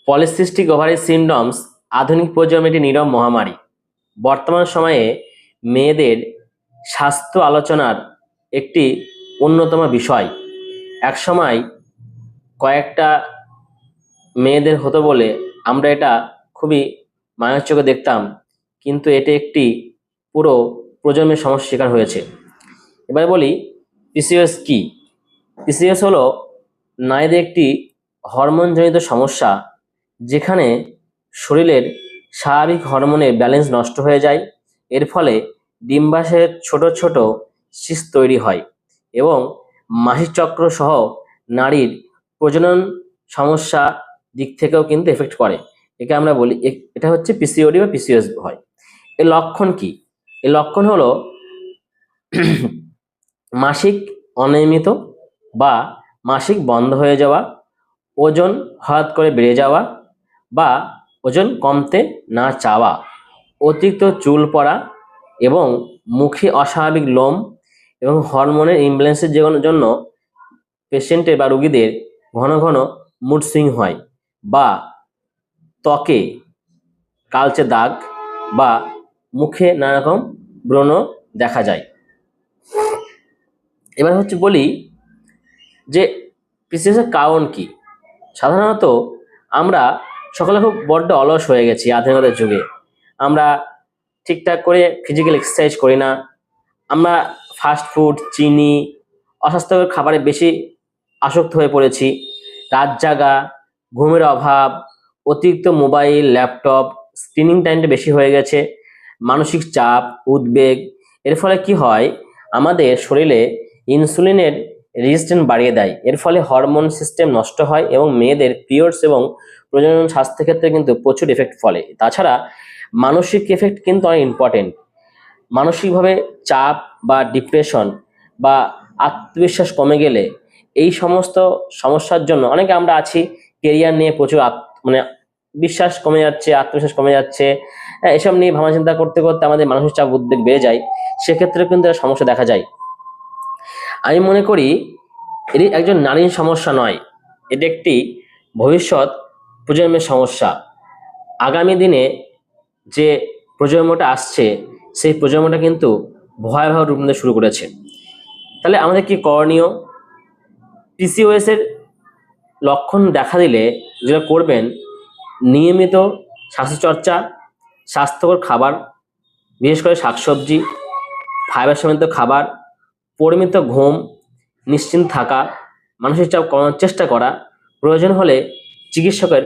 Polycystic ovary সিনড্রোমস আধুনিক প্রজন্মের একটি নীরব মহামারী। বর্তমান সময়ে মেয়েদের স্বাস্থ্য আলোচনার একটি অন্যতম বিষয়। একসময় কয়েকটা মেয়েদের হতো বলে আমরা এটা খুবই মায়ের চোখে দেখতাম, কিন্তু এটি একটি পুরো প্রজন্মের সমস্যার শিকার হয়েছে। এবার বলি পিসিওএস কি। পিসিওএস হলো নারীদের একটি হরমোনজনিত সমস্যা, যেখানে শরীরের স্বাভাবিক হরমোনের ব্যালেন্স নষ্ট হয়ে যায়। এর ফলে ডিম্বাশয়ের ছোট ছোট সিস্ট তৈরি হয় এবং মাসিক চক্র সহ নারীর প্রজনন সমস্যা দিক থেকেও কিন্তু এফেক্ট করে। একে আমরা বলি এটা হচ্ছে পিসিওডি বা পিসিওএস হয়। এর লক্ষণ কি? এর লক্ষণ হলো মাসিক অনিয়মিত বা মাসিক বন্ধ হয়ে যাওয়া, ওজন হঠাৎ করে বেড়ে যাওয়া বা ওজন কমতে না চাওয়া, অতিরিক্ত চুল পড়া এবং মুখে অস্বাভাবিক লোম এবং হরমোনের ইমব্যালেন্সের জন্য পেশেন্টের বা রোগীদের ঘন ঘন মুড সুইং হয় বা ত্বকে কালচে দাগ বা মুখে নানা রকম ব্রণ দেখা যায়। এবার হচ্ছে বলি যে পিসিওএসের কারণ কি। সাধারণত আমরা সকলে খুব বড্ড অলস হয়ে গেছি আধুনিকতার যুগে। আমরা ঠিকঠাক করে ফিজিক্যাল এক্সারসাইজ করি না। আমরা ফাস্ট ফুড, চিনি, অস্বাস্থ্যকর খাবারে বেশি আসক্ত হয়ে পড়েছি। রাত জাগা, ঘুমের অভাব, অতিরিক্ত মোবাইল, ল্যাপটপ, স্ক্রিনিং টাইমটা বেশি হয়ে গেছে, মানসিক চাপ, উদ্বেগ। এর ফলে কি হয়, আমাদের শরীরে ইনসুলিনের রেজিস্ট্যান্স বাড়িয়ে দেয়। এর ফলে হরমোন সিস্টেম নষ্ট হয় এবং মেয়েদের পিরিয়ডস এবং প্রজনন স্বাস্থ্যের ক্ষেত্রে কিন্তু প্রচুর এফেক্ট ফলে। তাছাড়া মানসিক এফেক্ট কিন্তু অনেক ইম্পর্টেন্ট। মানসিকভাবে চাপ বা ডিপ্রেশন বা আত্মবিশ্বাস কমে গেলে এই সমস্ত সমস্যার জন্য অনেকে আমরা আছি কেরিয়ার নিয়ে প্রচুর মানে বিশ্বাস কমে যাচ্ছে, আত্মবিশ্বাস কমে যাচ্ছে, হ্যাঁ, এসব নিয়ে ভাবনা চিন্তা করতে করতে আমাদের মানসিক চাপ, উদ্বেগ বেড়ে যায়। সেক্ষেত্রে কিন্তু সমস্যা দেখা যায়। আমি মনে করি এটি একজন নারীর সমস্যা নয়, এটি একটি ভবিষ্যৎ প্রজন্মের সমস্যা। আগামী দিনে যে প্রজন্মটা আসছে সেই প্রজন্মটা কিন্তু ভয়াবহ রূপ নিতে শুরু করেছে। তাহলে আমাদের কি করণীয়? পিসিওএস এর লক্ষণ দেখা দিলে যেটা করবেন, নিয়মিত স্বাস্থ্যচর্চা, স্বাস্থ্যকর খাবার, বিশেষ করে শাকসবজি, ফাইবার সমৃদ্ধ খাবার, পরিমিত ঘুম, নিশ্চিন্ত থাকা, মানসিক চাপ কমানোর চেষ্টা করা, প্রয়োজন হলে চিকিৎসকের